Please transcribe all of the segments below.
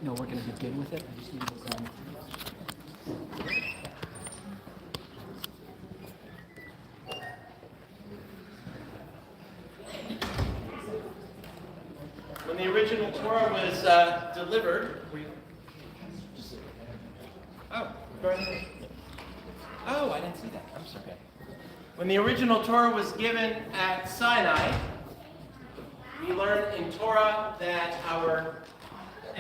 know we're going to begin with it. I just need to grab. When the original Torah was delivered, Oh, I didn't see that. I'm sorry. When the original Torah was given at Sinai, we learned in Torah that our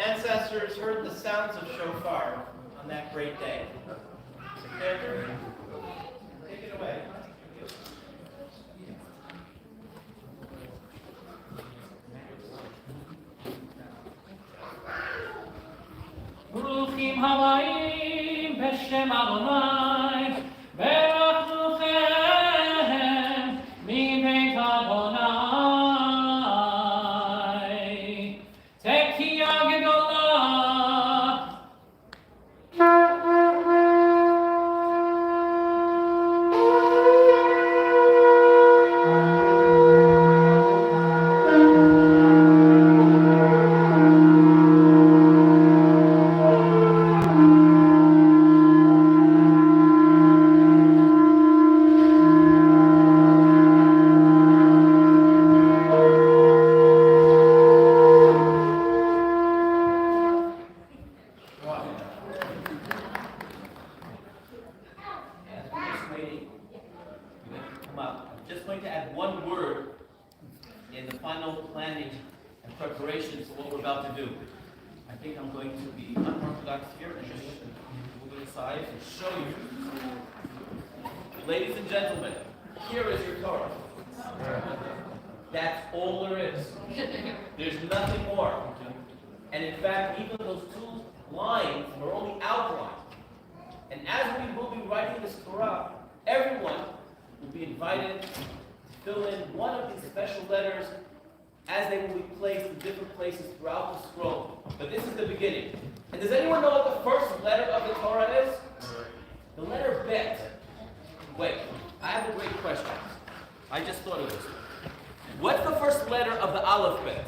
ancestors heard the sounds of shofar on that great day. Andrew, take it away. ברוכים הבאים בשם אדוני, ברכנוכם מבית אדוני. תקיעה גדולה. Ladies and gentlemen, here is your Torah. That's all there is. There's nothing more. And in fact, even those two lines are only outlined. And as we will be writing this Torah, everyone will be invited to fill in one of these special letters as they will be placed in different places throughout the scroll. But this is the beginning. And does anyone know what the first letter of the Torah is? The letter Bet. Wait, I have a great question. I just thought of this. What's the first letter of the alphabet?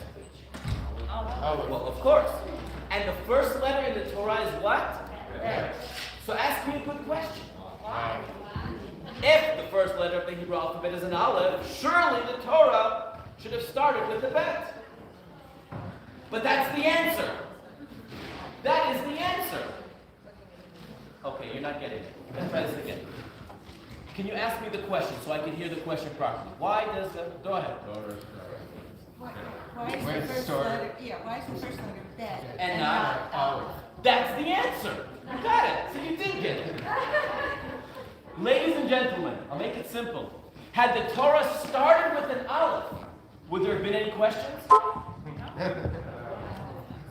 Aleph. Well, of course. And the first letter in the Torah is what? Bet. So ask me a good question. If the first letter of the Hebrew alphabet is an Aleph, surely the Torah should have started with the Bet. But that's the answer. That is the answer. Okay, you're not getting it. Let's try this again. Can you ask me the question so I can hear the question properly? Why does the... Go ahead. Why is the first letter Bet? And not Aleph. That's the answer. You got it. So you did get it. Ladies and gentlemen, I'll make it simple. Had the Torah started with an Aleph, would there have been any questions?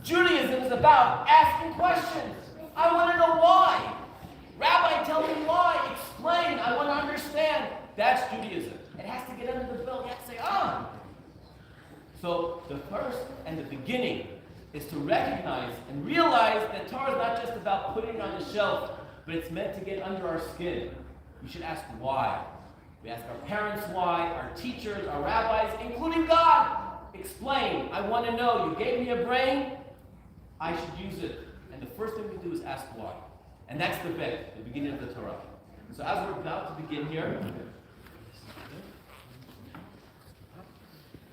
Judaism is about asking questions. I want to know why. Rabbi, tell me why. Explain. I want to understand. That's Judaism. It has to get under the belt. You have to say, So the first and the beginning is to recognize and realize that Torah is not just about putting it on the shelf, but it's meant to get under our skin. We should ask why. We ask our parents why, our teachers, our rabbis, including God. Explain. I want to know. You gave me a brain. I should use it. And the first thing we do is ask why. And that's the Bet, the beginning of the Torah. So as we're about to begin here,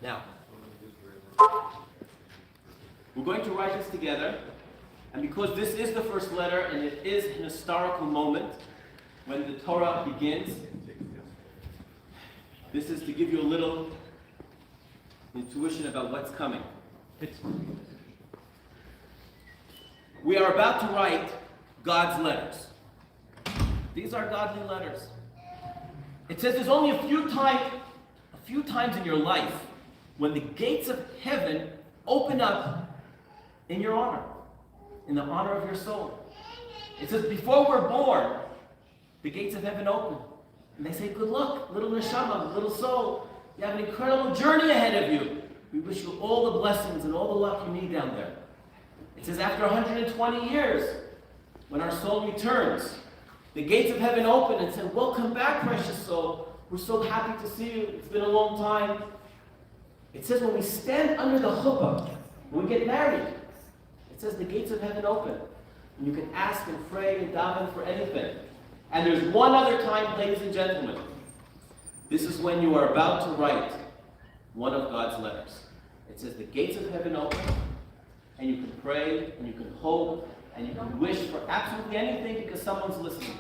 now, we're going to write this together. And because this is the first letter and it is an historical moment when the Torah begins, this is to give you a little intuition about what's coming. We are about to write God's letters. These are godly letters. It says there's only a few times in your life when the gates of heaven open up in your honor, in the honor of your soul. It says before we're born, the gates of heaven open. And they say, good luck, little neshama, little soul. You have an incredible journey ahead of you. We wish you all the blessings and all the luck you need down there. It says after 120 years, when our soul returns, the gates of heaven open and say, welcome back, precious soul. We're so happy to see you. It's been a long time. It says when we stand under the chuppah, when we get married, It says the gates of heaven open. And you can ask and pray and daven for anything. And there's one other time, ladies and gentlemen. This is when you are about to write one of God's letters. It says the gates of heaven open, and you can pray, and you can hope, and you can wish for absolutely anything because someone's listening.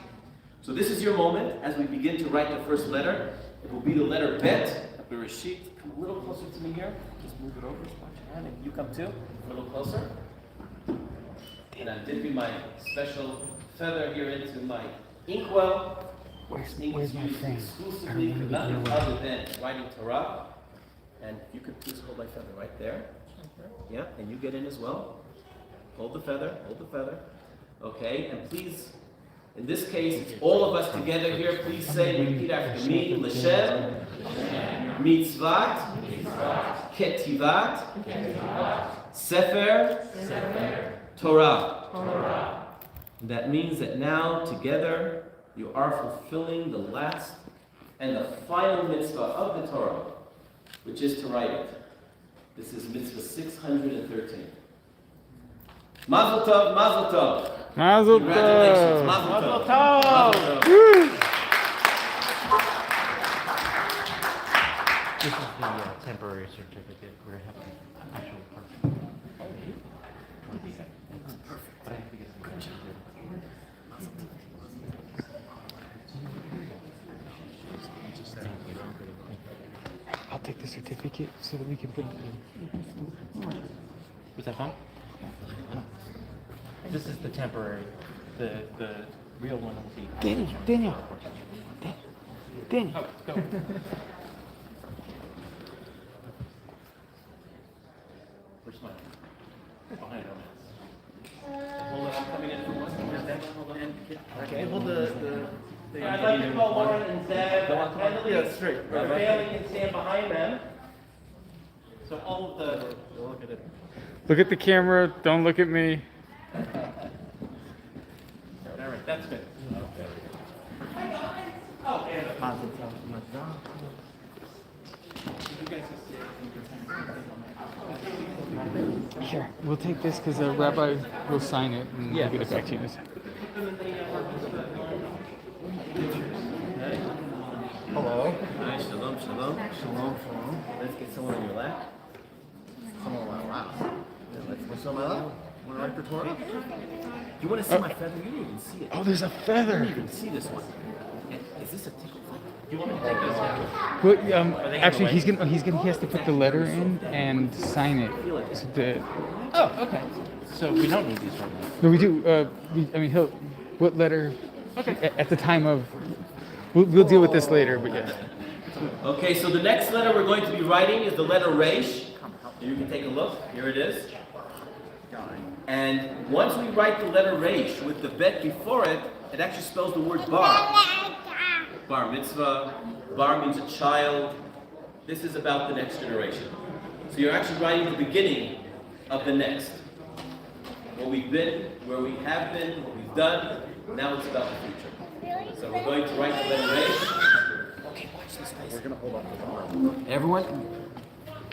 So this is your moment as we begin to write the first letter. It will be the letter Bet, Bereshit. Come a little closer to me here. Just move it over. Watch your hand, and you come too. A little closer. And I'm dipping my special feather here into my inkwell. Ink is used exclusively for nothing other than writing Torah. And if you could please hold my feather right there. Yeah, and you get in as well. Hold the feather, hold the feather. Okay, and please, in this case, it's all of us together here. Please say, repeat after me. L'Shem, Mitzvat, Ketivat, Sefer, Torah. That means that now, together, you are fulfilling the last and the final mitzvah of the Torah, which is to write it. This is mitzvah 613. Mazel tov, mazel tov. Mazel Congratulations, tov. mazel tov. Mazel tov. This is the temporary certificate. We're having actual perfect. But I have to get some good. I'll take the certificate so that we can put it in. Was that fun? This is the temporary. The real one will be. Daniel. Oh, go. Where's mine? Behind it. Hold it. I'm coming in from one. Hold on. Okay. Hold the I'd like to call Lauren and Zeb. Yeah, straight. Bailey and stand behind them. So all of the. Look at it. Look at the camera. Don't look at me. All right, that's good. Oh, and Here, we'll take this because the rabbi will sign it and we'll get it back to you in a second. Hello. Hi, shalom, shalom. Shalom, shalom. Let's get someone on your lap. Someone on my lap. What's on my lap? Want to write the Torah? You want to see my feather? You didn't even see it. Oh, there's a You didn't feather. even see this one. Is this a tickle feather? do you want me to take this out? Well, they in the actually, way? he has to put the letter in and sign it. So Oh, okay. So we don't need these right now. no, we do. What letter? Okay. At the time of, we'll deal with this later. But yes. Okay, so the next letter we're going to be writing is the letter Resh. You can take a look. Here it is. And once we write the letter Resh with the bet before it, it actually spells the word bar. Bar mitzvah. Bar means a child. This is about the next generation. So you're actually writing the beginning of the next. What we've been, where we have been, what we've done. Now it's about the future. So we're going to write the letter Resh. Okay, watch this, guys. We're going to hold up the bar. Everyone?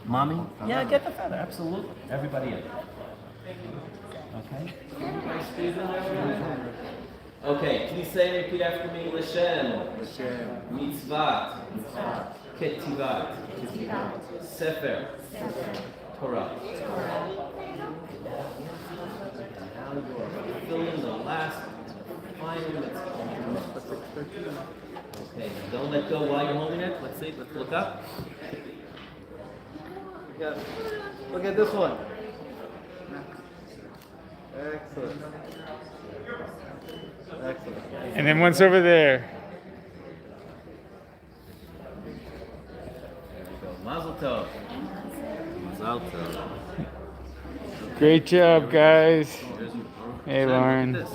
Mommy? Yeah, get the feather, absolutely. Everybody in. Okay? Okay, please say, repeat after me. L'Shem. Mitzvat. Ketivat. Sefer. Torah. Now you are fulfilling the last final mitzvah. Okay, don't let go while you're holding it. Let's see, let's look up. Yeah. Look at this one. Excellent. Excellent. And then once over there. There we go. Mazel tov. Mazel tov. Great job, guys. There's- Hey, Look at Lauren. this.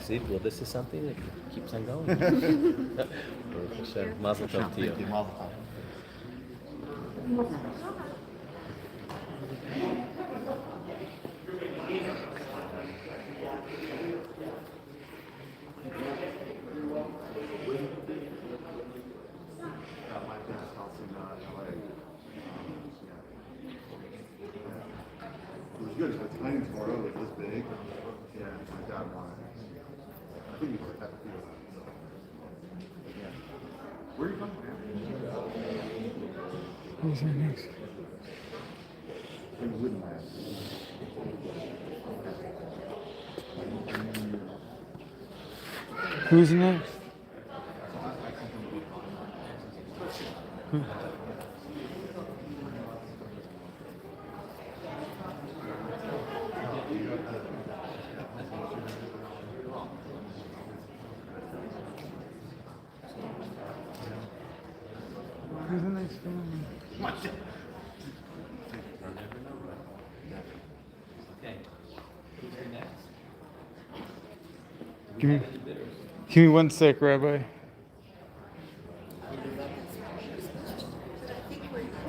See, well, this is something that keeps on going. Mazel tov to you. was good. It's a tiny Torah, like this big. Yeah, my dad wanted it. I think you would have to feel that. Yeah. Where are you from, man? Who's there next? In Woodland. Who's next? Who? Who's the next family? Okay. Who's here next? Give me 1 sec, Rabbi.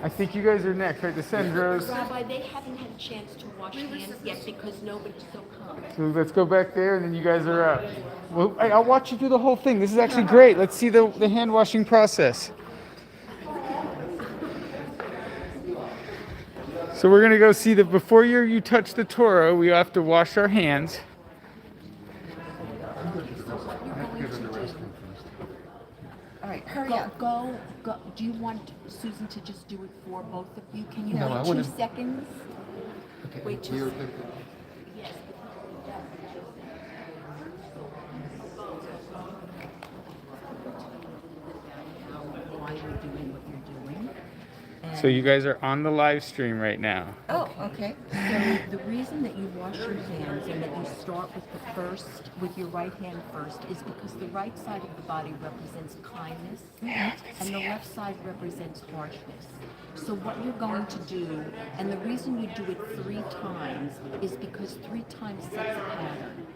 I think you guys are next, right? The Sandros. Rabbi, they haven't had a chance to wash hands yet because nobody's so calm. So let's go back there, and then you guys are up. Well, I'll watch you through the whole thing. This is actually great. Let's see the hand washing process. So we're gonna go see that before you touch the Torah, we have to wash our hands. All right, hurry up. Go. Do you want Susan to just do it for both of you? Can you No, I wait wanna- 2 seconds? Okay. Wait 2 Here, seconds. Yes. Why you're doing what you're doing. So you guys are on the live stream right now. Oh, okay. So the reason that you wash your hands and that you start with your right hand first is because the right side of the body represents kindness and the left side represents harshness. So what you're going to do, and the reason you do it 3 times is because 3 times sets a pattern.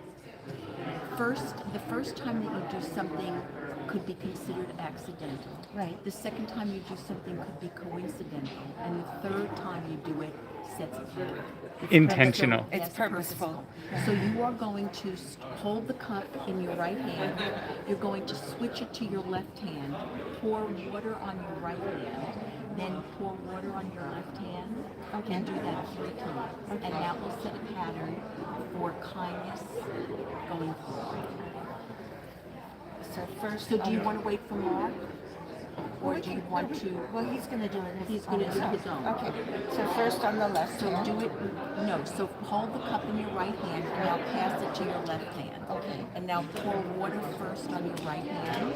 The first time that you do something could be considered accidental. Right. The second time you do something could be coincidental. And the third time you do it sets a pattern. Intentional. It's purposeful. So you are going to hold the cup in your right hand. You're going to switch it to your left hand. Pour water on your right hand. Then pour water on your left hand. Okay. And do that 3 times. Okay. And that will set a pattern for kindness going forward. So first. So do you want to wait for Mark? Or do you want to? Well, he's going to do it. He's going to do his own. Okay. So first on the left So hand. do it, no, so hold the cup in your right hand and now pass it to your left hand. Okay. And now pour water first on your right hand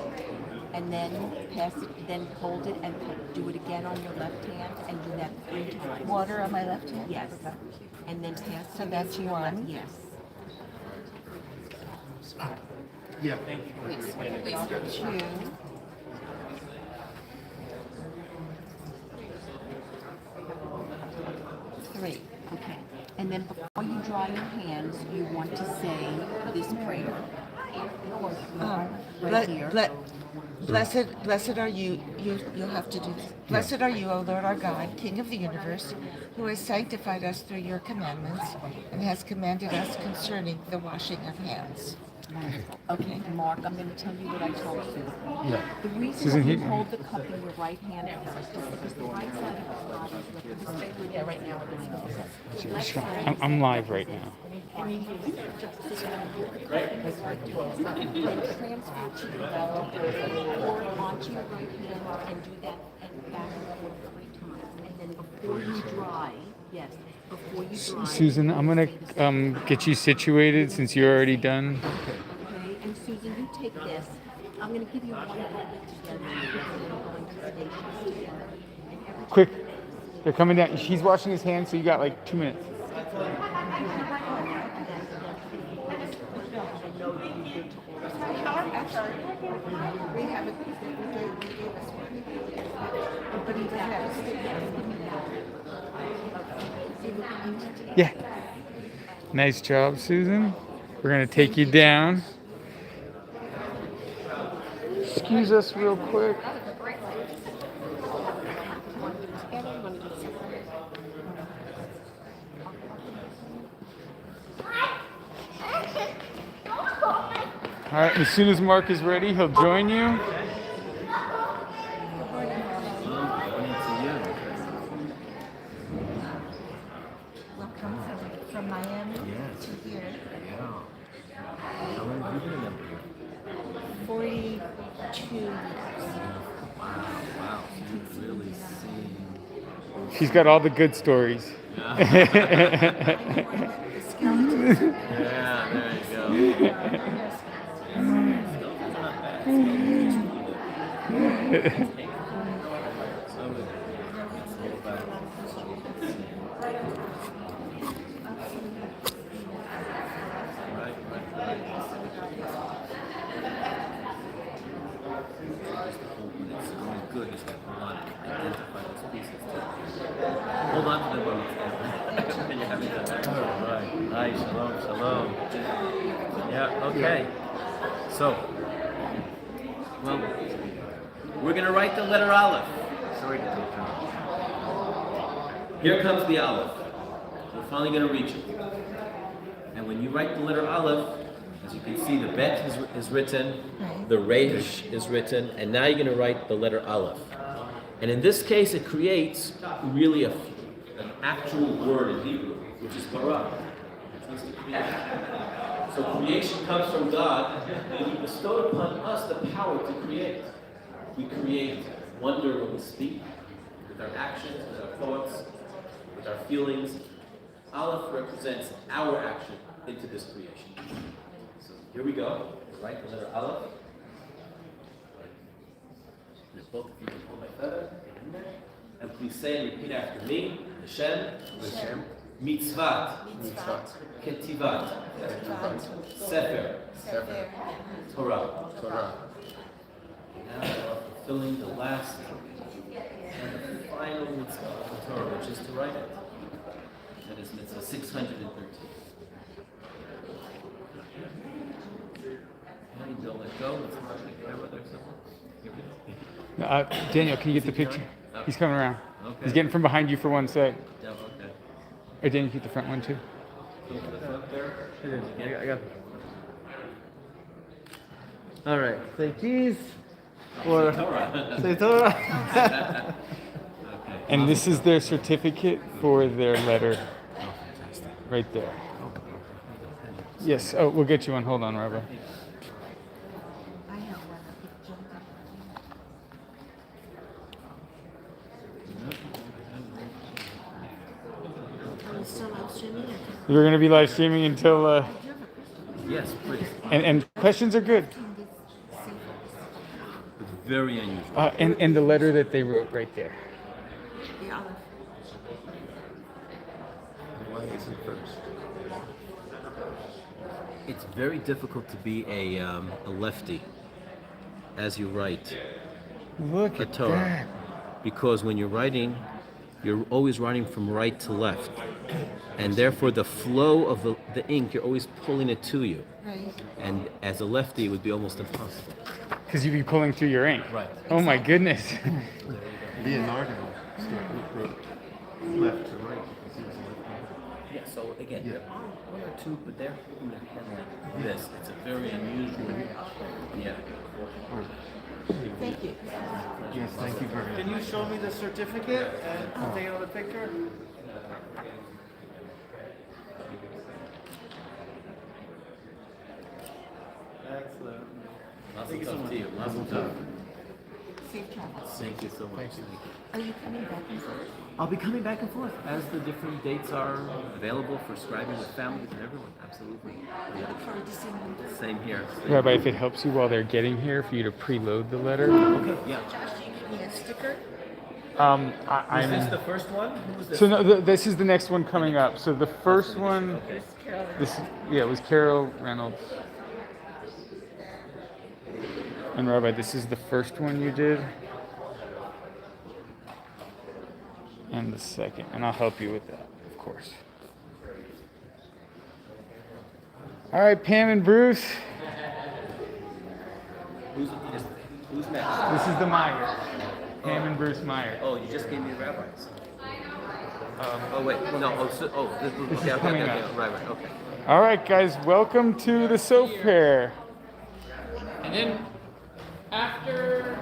and then pass it, then hold it and do it again on your left hand and do that 3 times. Water on my left hand? Yes. And then pass So it that's to your left, 1. yes. Yeah. Wait, 2. Three. Okay. And then before you dry your hands, you want to say this prayer. Right here. Blessed are you, you'll have to do this. Blessed are you, O Lord our God, King of the universe, who has sanctified us through your commandments and has commanded us concerning the washing of hands. Wonderful. Okay, Mark, I'm going to tell you what I told you. Yeah. The reason Susan, that you he- hold the cup in your right hand first is because the right side of the body is represented. Yeah, right now. I'm live right now. Then transfer to your left hand, pour it onto your right hand, and do that and back and forth 3 times. And then before you dry, yes, before you dry. Susan, I'm gonna get you situated since you're already done. Okay, and Susan, you take this. I'm going to give you one moment together. We're going to stations together. Quick, they're coming down. He's washing his hands, so you got like 2 minutes. We have it. We gave us one. But he doesn't have a stick. Yeah. Nice job, Susan. We're gonna take you down. Excuse us real quick. All right, as soon as Mark is ready, he'll join you. to here. How long have you been a member here? 42 years. Wow. You've really seen. She's got all the good stories. The skeletons. Yeah, there you go. Good is to hold on and identify those pieces too. Hold on to them while you're having that. Right. Nice. Shalom. Shalom. Yeah. Okay. So, well, we're gonna write the letter Aleph. Sorry to take time. Here comes the Aleph. We're finally gonna reach it. And when you write the letter Aleph, as you can see, the Bet is written, the Resh is written, and now you're going to write the letter Aleph. And in this case, it creates really an actual word in Hebrew, which is bara. It means to create. So creation comes from God, and He bestowed upon us the power to create. We create wonder when we speak, with our actions, with our thoughts, with our feelings. Aleph represents our action into this creation. Here we go. Write the letter Aleph. Both of you can hold my feather. And please say and repeat after me. Hashem. Mitzvat. Ketivat. Sefer. Torah. Now we're fulfilling the last and the final mitzvah of the Torah, which is to write it. That is mitzvah 613. Don't let go. Let's mark the camera there somewhere. Daniel, can you get the picture? He's coming around. Okay. He's getting from behind you for one sec. Yeah, okay. Or Daniel, keep the front one too. Go to the front there. I got. All right. Say cheese. Or say Torah. Okay. And this is their certificate for their letter. Right there. Yes. Oh, we'll get you one. Hold on, Rabbi. I have one with Jonathan. Are we still live streaming? We're going to be live streaming until. Yes, please. And questions are good. It's very unusual. And the letter that they wrote right there. The Aleph. Why is it first? It's very difficult to be a lefty as you write Look a at Torah, that. because when you're writing, you're always writing from right to left, and therefore the flow of the ink, you're always pulling it to you. Right. And as a lefty, it would be almost impossible. Because you'd be pulling through your ink. Right. Oh my goodness. Leonardo wrote left to right. Yeah, so again, there are one or two, but they're holding their hand like this. It's a very unusual. Yeah. Thank you. Yes, thank you very much. Can you show me the certificate and take another picture? Excellent. Mazel tov to you. Mazel tov. Safe travels. Thank you so much. Thank you. Are you coming back and forth? I'll be coming back and forth as the different dates are available for scribing with families and everyone. Absolutely. I look forward to seeing you. Same here. Rabbi, if it helps you while they're getting here, for you to preload the letter. Okay. Yeah. Josh, do you give me a sticker? Is this the first one? Who was this? So no, this is the next one coming up. So the first one, Okay. it was Carol Reynolds. And Rabbi, this is the first one you did. And the second, and I'll help you with that, of course. All right, Pam and Bruce. Who's next? This is the Meyer. Pam and Bruce Meyer. Oh, you just gave me the rabbis. Oh wait, no. Oh, This is okay, coming okay, up. right, okay. All right, guys, welcome to the Sofer. And then after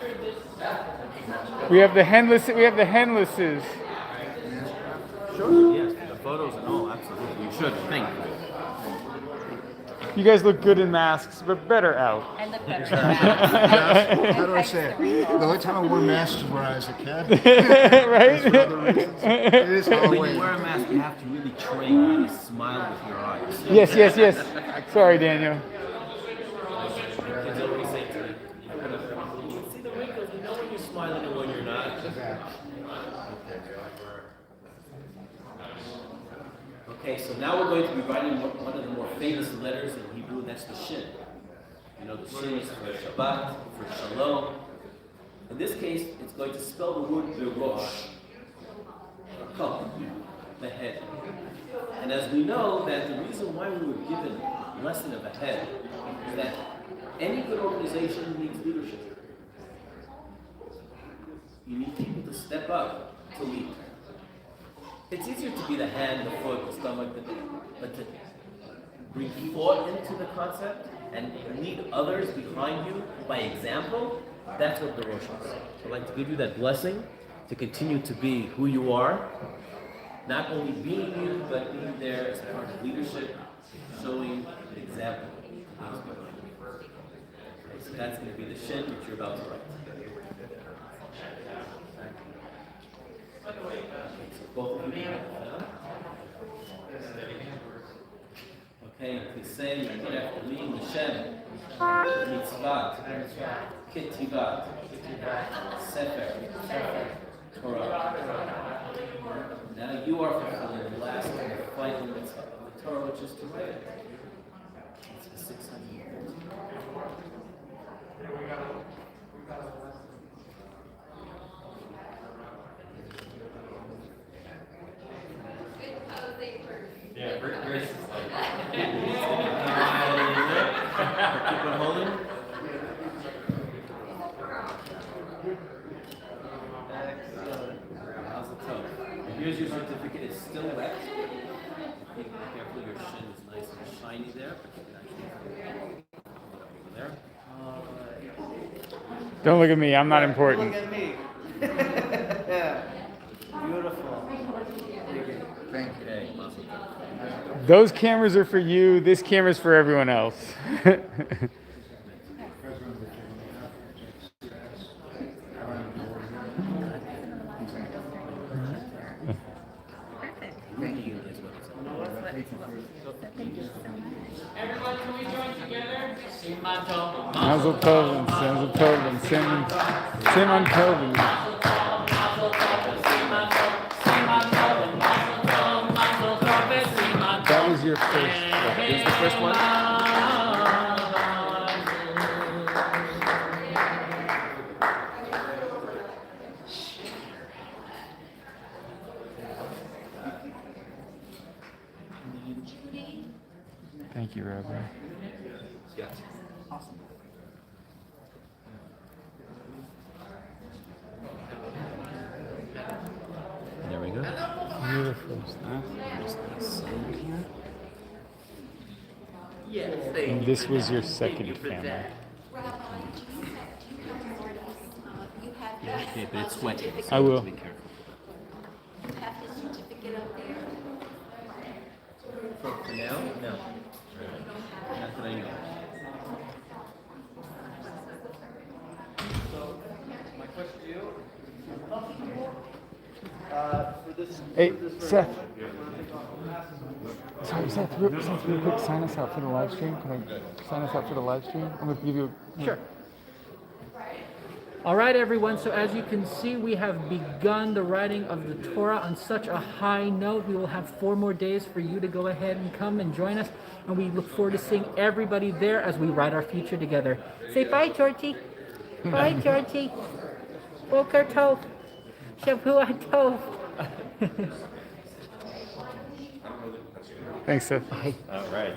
this, We have the Henlesses. Sure. Yes. photos and all, absolutely. You should think. You guys look good in masks, but better out. I look better. How do I say it? The only time I wore masks was when I was a kid. Right? For other reasons. It is When you Halloween. wear a mask, you have to really train and smile with your eyes. Yes, yes, yes. Sorry, Daniel. Kids always say to me, you can see the wrinkles, you know when you're smiling and when you're not. Okay, so now we're going to be writing one of the more famous letters in Hebrew, and that's the Shin. You know, the Shin is for Shabbat, for Shalom. In this case, it's going to spell the word Rosh, the head. And as we know, that the reason why we were given a lesson of a head is that any good organization needs leadership. You need people to step up to lead. It's easier to be the hand, the foot, the stomach, but to bring thought into the concept and lead others behind you by example, that's what the Rosh is. I'd like to give you that blessing to continue to be who you are, not only being you, but being there as part of leadership, showing an example. Okay, so that's going to be the Shin which you're about to write. Okay, so both of you. Okay, please say, repeat after me, Hashem, Mitzvat, Ketivat, Sofer, Torah. Now you are fulfilling the last and the final mitzvah of the Torah, which is to write it. It's the 600. Yeah, Grace is like, keep on holding. How's the toe? Here's your certificate. It's still wet. Be careful, your shin is nice and shiny there, but you can actually over there. Don't look at me. I'm not Look important. at me. Yeah. Beautiful. Thank you. Okay, awesome. Those cameras are for you. This camera's for everyone else. Everyone, can we join together? Simato. Mazel tov and Mazel tov and Simon Tov. That was your first. Here's the first one. Thank you, Rabbi. Yes. There we go. Beautiful. And this was your second camera. Okay, but it's sweaty. I will. Be careful. Have his certificate up there. For now? No. Not that I know. My question to you. For this. Hey, for this Seth. version, Sorry, Seth, real quick, sign us out for the live stream. Can I sign us out for the live stream? I'm going to give you a... Sure. All right, everyone. So as you can see, we have begun the writing of the Torah on such a high note. We will have 4 more days for you to go ahead and come and join us. And we look forward to seeing everybody there as we write our future together. Say bye, Georgie. Bye, Georgie. Boker tov. Shavua tov. Thanks, Seth. All right.